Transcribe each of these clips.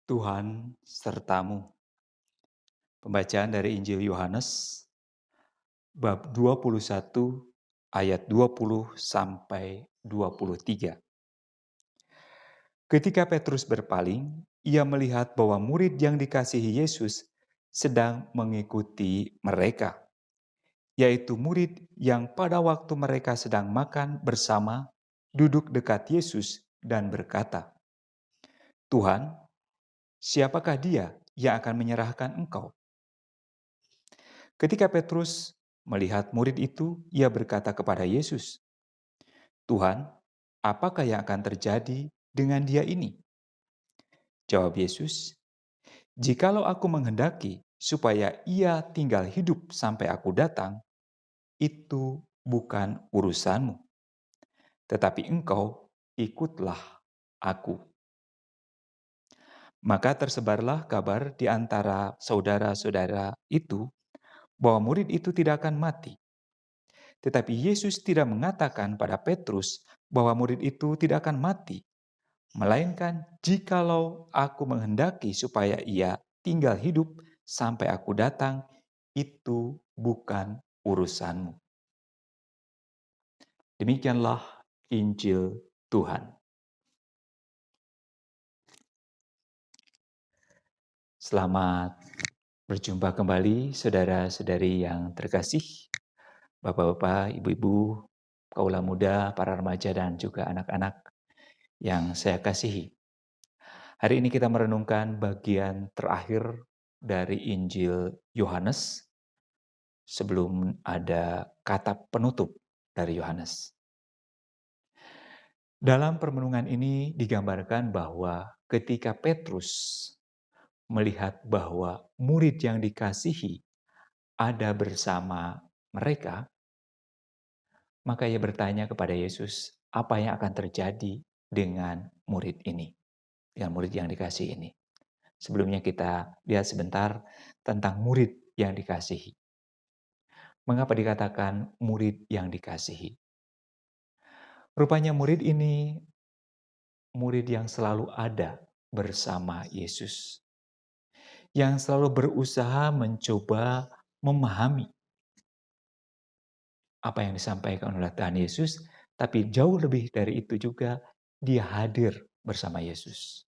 Tuhan sertamu. Pembacaan dari Injil Yohanes bab 21 ayat 20 sampai 23. Ketika Petrus berpaling, ia melihat bahwa murid yang dikasihi Yesus sedang mengikuti mereka, yaitu murid yang pada waktu mereka sedang makan bersama duduk dekat Yesus dan berkata, "Tuhan, siapakah dia yang akan menyerahkan Engkau?" Ketika Petrus melihat murid itu, ia berkata kepada Yesus, "Tuhan, apakah yang akan terjadi dengan dia ini?" Jawab Yesus, "Jikalau aku menghendaki supaya ia tinggal hidup sampai aku datang, itu bukan urusanmu. Tetapi engkau ikutlah aku." Maka tersebarlah kabar di antara saudara-saudara itu bahwa murid itu tidak akan mati. Tetapi Yesus tidak mengatakan pada Petrus bahwa murid itu tidak akan mati, melainkan jikalau aku menghendaki supaya ia tinggal hidup sampai aku datang, itu bukan urusanmu. Demikianlah Injil Tuhan. Selamat berjumpa kembali saudara-saudari yang terkasih, bapak-bapak, ibu-ibu, kaula muda, para remaja dan juga anak-anak yang saya kasihi. Hari ini kita merenungkan bagian terakhir dari Injil Yohanes sebelum ada kata penutup dari Yohanes. Dalam permenungan ini digambarkan bahwa ketika Petrus melihat bahwa murid yang dikasihi ada bersama mereka, maka ia bertanya kepada Yesus, apa yang akan terjadi dengan murid ini, dengan murid yang dikasihi ini. Sebelumnya kita lihat sebentar tentang murid yang dikasihi. Mengapa dikatakan murid yang dikasihi? Rupanya murid ini murid yang selalu ada bersama Yesus. Yang selalu berusaha mencoba memahami apa yang disampaikan oleh Tuhan Yesus, tapi jauh lebih dari itu juga dia hadir bersama Yesus.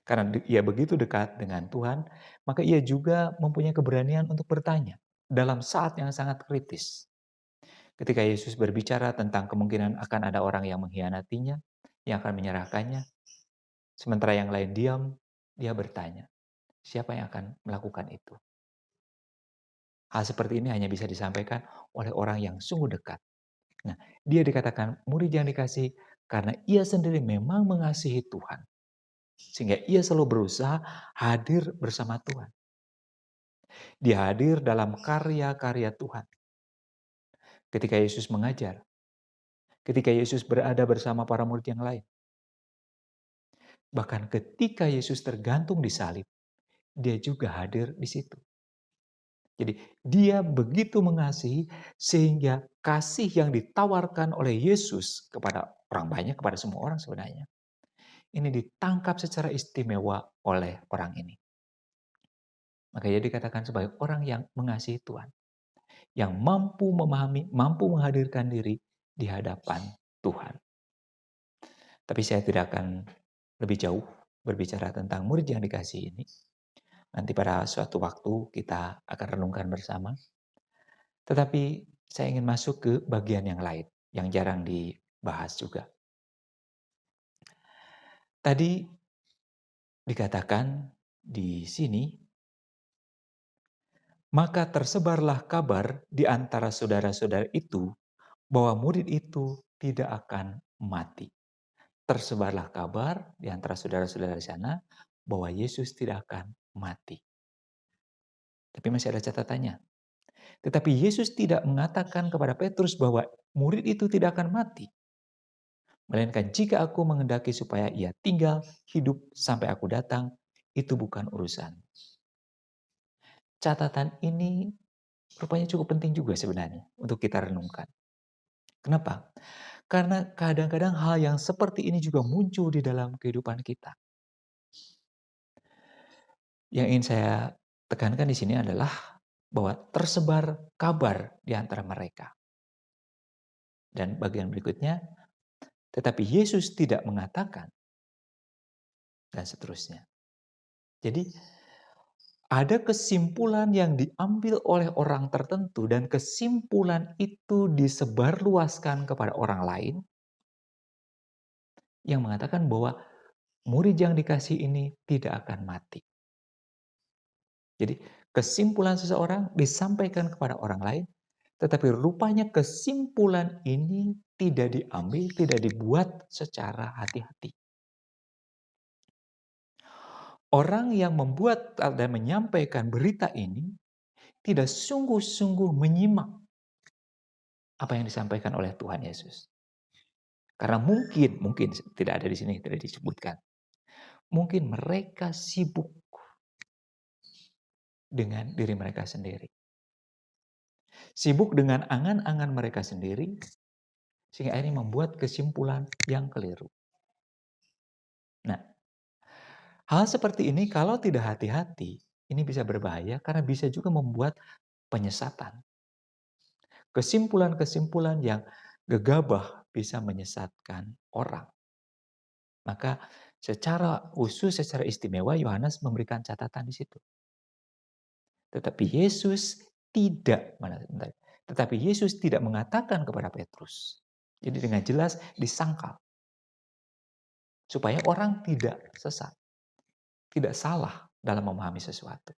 Karena ia begitu dekat dengan Tuhan, maka ia juga mempunyai keberanian untuk bertanya dalam saat yang sangat kritis. Ketika Yesus berbicara tentang kemungkinan akan ada orang yang mengkhianatinya, yang akan menyerahkannya, sementara yang lain diam, dia bertanya, siapa yang akan melakukan itu? Hal seperti ini hanya bisa disampaikan oleh orang yang sungguh dekat. Nah, dia dikatakan murid yang dikasihi karena ia sendiri memang mengasihi Tuhan. Sehingga ia selalu berusaha hadir bersama Tuhan. Dia hadir dalam karya-karya Tuhan. Ketika Yesus mengajar, ketika Yesus berada bersama para murid yang lain. Bahkan ketika Yesus tergantung di salib, dia juga hadir di situ. Jadi dia begitu mengasihi sehingga kasih yang ditawarkan oleh Yesus kepada orang banyak, kepada semua orang sebenarnya, ini ditangkap secara istimewa oleh orang ini. Maka ia dikatakan sebagai orang yang mengasihi Tuhan, yang mampu memahami, mampu menghadirkan diri di hadapan Tuhan. Tapi saya tidak akan lebih jauh berbicara tentang murid yang dikasihi ini. Nanti pada suatu waktu kita akan renungkan bersama. Tetapi saya ingin masuk ke bagian yang lain, yang jarang dibahas juga. Tadi dikatakan di sini, maka tersebarlah kabar di antara saudara-saudara itu bahwa murid itu tidak akan mati. Tersebarlah kabar di antara saudara-saudara di sana bahwa Yesus tidak akan mati. Tapi masih ada catatannya. Tetapi Yesus tidak mengatakan kepada Petrus bahwa murid itu tidak akan mati. Melainkan jika aku menghendaki supaya ia tinggal hidup sampai aku datang, itu bukan urusan. Catatan ini rupanya cukup penting juga sebenarnya untuk kita renungkan. Kenapa? Karena kadang-kadang hal yang seperti ini juga muncul di dalam kehidupan kita. Yang ingin saya tekankan di sini adalah bahwa tersebar kabar di antara mereka. Dan bagian berikutnya, tetapi Yesus tidak mengatakan, dan seterusnya. Jadi, ada kesimpulan yang diambil oleh orang tertentu dan kesimpulan itu disebarluaskan kepada orang lain yang mengatakan bahwa murid yang dikasih ini tidak akan mati. Jadi kesimpulan seseorang disampaikan kepada orang lain, tetapi rupanya kesimpulan ini tidak diambil, tidak dibuat secara hati-hati. Orang yang membuat dan menyampaikan berita ini tidak sungguh-sungguh menyimak apa yang disampaikan oleh Tuhan Yesus. Karena mungkin tidak ada di sini, tidak disebutkan. Mungkin mereka sibuk dengan diri mereka sendiri. Sibuk dengan angan-angan mereka sendiri, sehingga akhirnya membuat kesimpulan yang keliru. Nah, hal seperti ini kalau tidak hati-hati, ini bisa berbahaya karena bisa juga membuat penyesatan. Kesimpulan-kesimpulan yang gegabah bisa menyesatkan orang. Maka secara khusus, secara istimewa Yohanes memberikan catatan di situ. Tetapi Yesus tidak mengatakan kepada Petrus. Jadi dengan jelas disangkal. Supaya orang tidak sesat. Tidak salah dalam memahami sesuatu.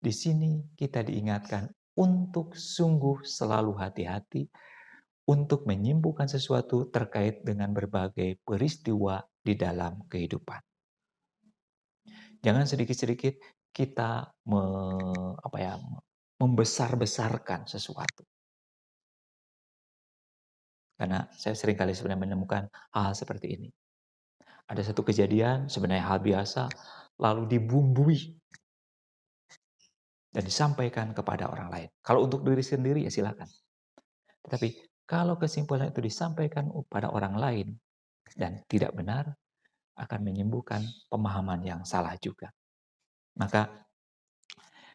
Di sini kita diingatkan untuk sungguh selalu hati-hati untuk menyimpulkan sesuatu terkait dengan berbagai peristiwa di dalam kehidupan. Jangan sedikit-sedikit kita membesar-besarkan sesuatu. Karena saya seringkali sebenarnya menemukan hal seperti ini. Ada satu kejadian sebenarnya hal biasa, lalu dibumbui dan disampaikan kepada orang lain. Kalau untuk diri sendiri ya silakan. Tetapi kalau kesimpulan itu disampaikan kepada orang lain dan tidak benar, akan menyembuhkan pemahaman yang salah juga. Maka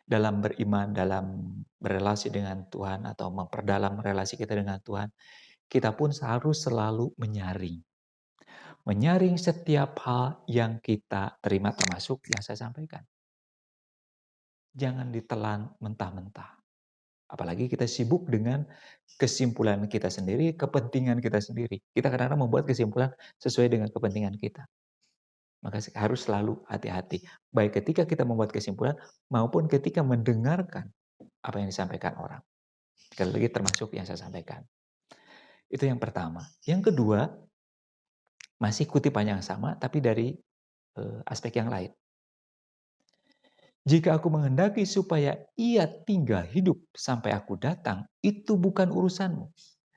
dalam beriman, dalam berelasi dengan Tuhan atau memperdalam relasi kita dengan Tuhan, kita pun harus selalu menyaring. Menyaring setiap hal yang kita terima termasuk yang saya sampaikan. Jangan ditelan mentah-mentah. Apalagi kita sibuk dengan kesimpulan kita sendiri, kepentingan kita sendiri. Kita kadang-kadang membuat kesimpulan sesuai dengan kepentingan kita. Maka harus selalu hati-hati. Baik ketika kita membuat kesimpulan maupun ketika mendengarkan apa yang disampaikan orang. Sekali lagi termasuk yang saya sampaikan. Itu yang pertama. Yang kedua, masih kutipan yang sama tapi dari aspek yang lain. Jika aku menghendaki supaya ia tinggal hidup sampai aku datang, itu bukan urusanmu.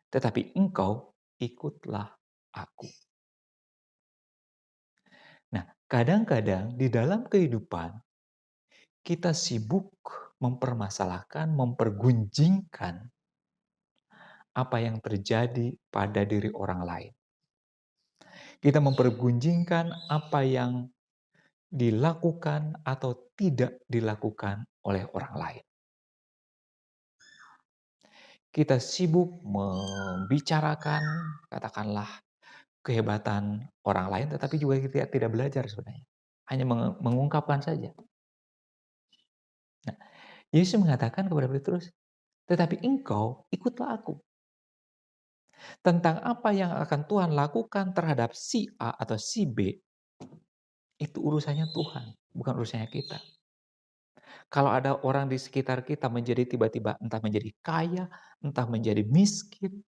Tetapi engkau ikutlah aku. Nah, kadang-kadang di dalam kehidupan, kita sibuk mempermasalahkan, mempergunjingkan apa yang terjadi pada diri orang lain. Kita mempergunjingkan apa yang dilakukan atau tidak dilakukan oleh orang lain. Kita sibuk membicarakan, katakanlah, kehebatan orang lain, tetapi juga kita tidak belajar sebenarnya. Hanya mengungkapkan saja. Nah, Yesus mengatakan kepada Petrus, tetapi engkau ikutlah aku. Tentang apa yang akan Tuhan lakukan terhadap si A atau si B, itu urusannya Tuhan, bukan urusannya kita. Kalau ada orang di sekitar kita menjadi tiba-tiba entah menjadi kaya, entah menjadi miskin,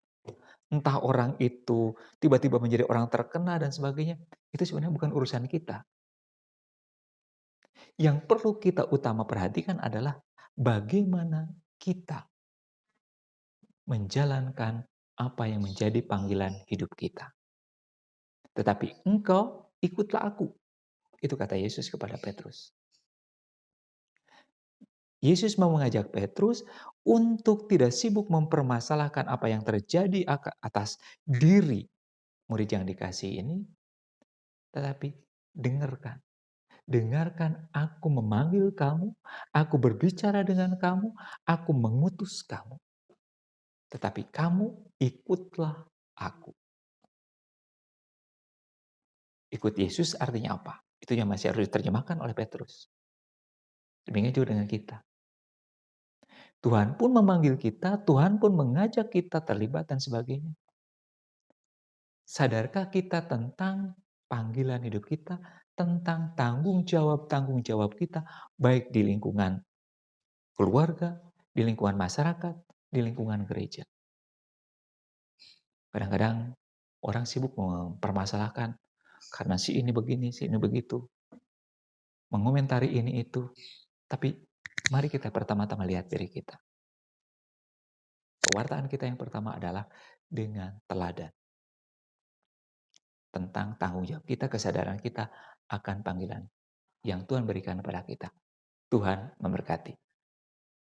entah orang itu tiba-tiba menjadi orang terkenal dan sebagainya, itu sebenarnya bukan urusan kita. Yang perlu kita utama perhatikan adalah bagaimana kita menjalankan apa yang menjadi panggilan hidup kita. Tetapi engkau ikutlah aku. Itu kata Yesus kepada Petrus. Yesus mau mengajak Petrus untuk tidak sibuk mempermasalahkan apa yang terjadi atas diri murid yang dikasih ini, tetapi dengarkan. dengarkan aku memanggil kamu, aku berbicara dengan kamu, aku mengutus kamu. Tetapi kamu ikutlah aku. Ikut Yesus artinya apa? Itu yang masih harus diterjemahkan oleh Petrus. Demikian juga dengan kita. Tuhan pun memanggil kita, Tuhan pun mengajak kita terlibat dan sebagainya. Sadarkah kita tentang panggilan hidup kita, tentang tanggung jawab kita, baik di lingkungan keluarga, di lingkungan masyarakat, di lingkungan gereja. Kadang-kadang orang sibuk mempermasalahkan, karena si ini begini, si ini begitu. Mengomentari ini itu. Tapi mari kita pertama-tama lihat diri kita. Pewartaan kita yang pertama adalah dengan teladan. Tentang tanggung jawab kita, kesadaran kita akan panggilan yang Tuhan berikan kepada kita. Tuhan memberkati.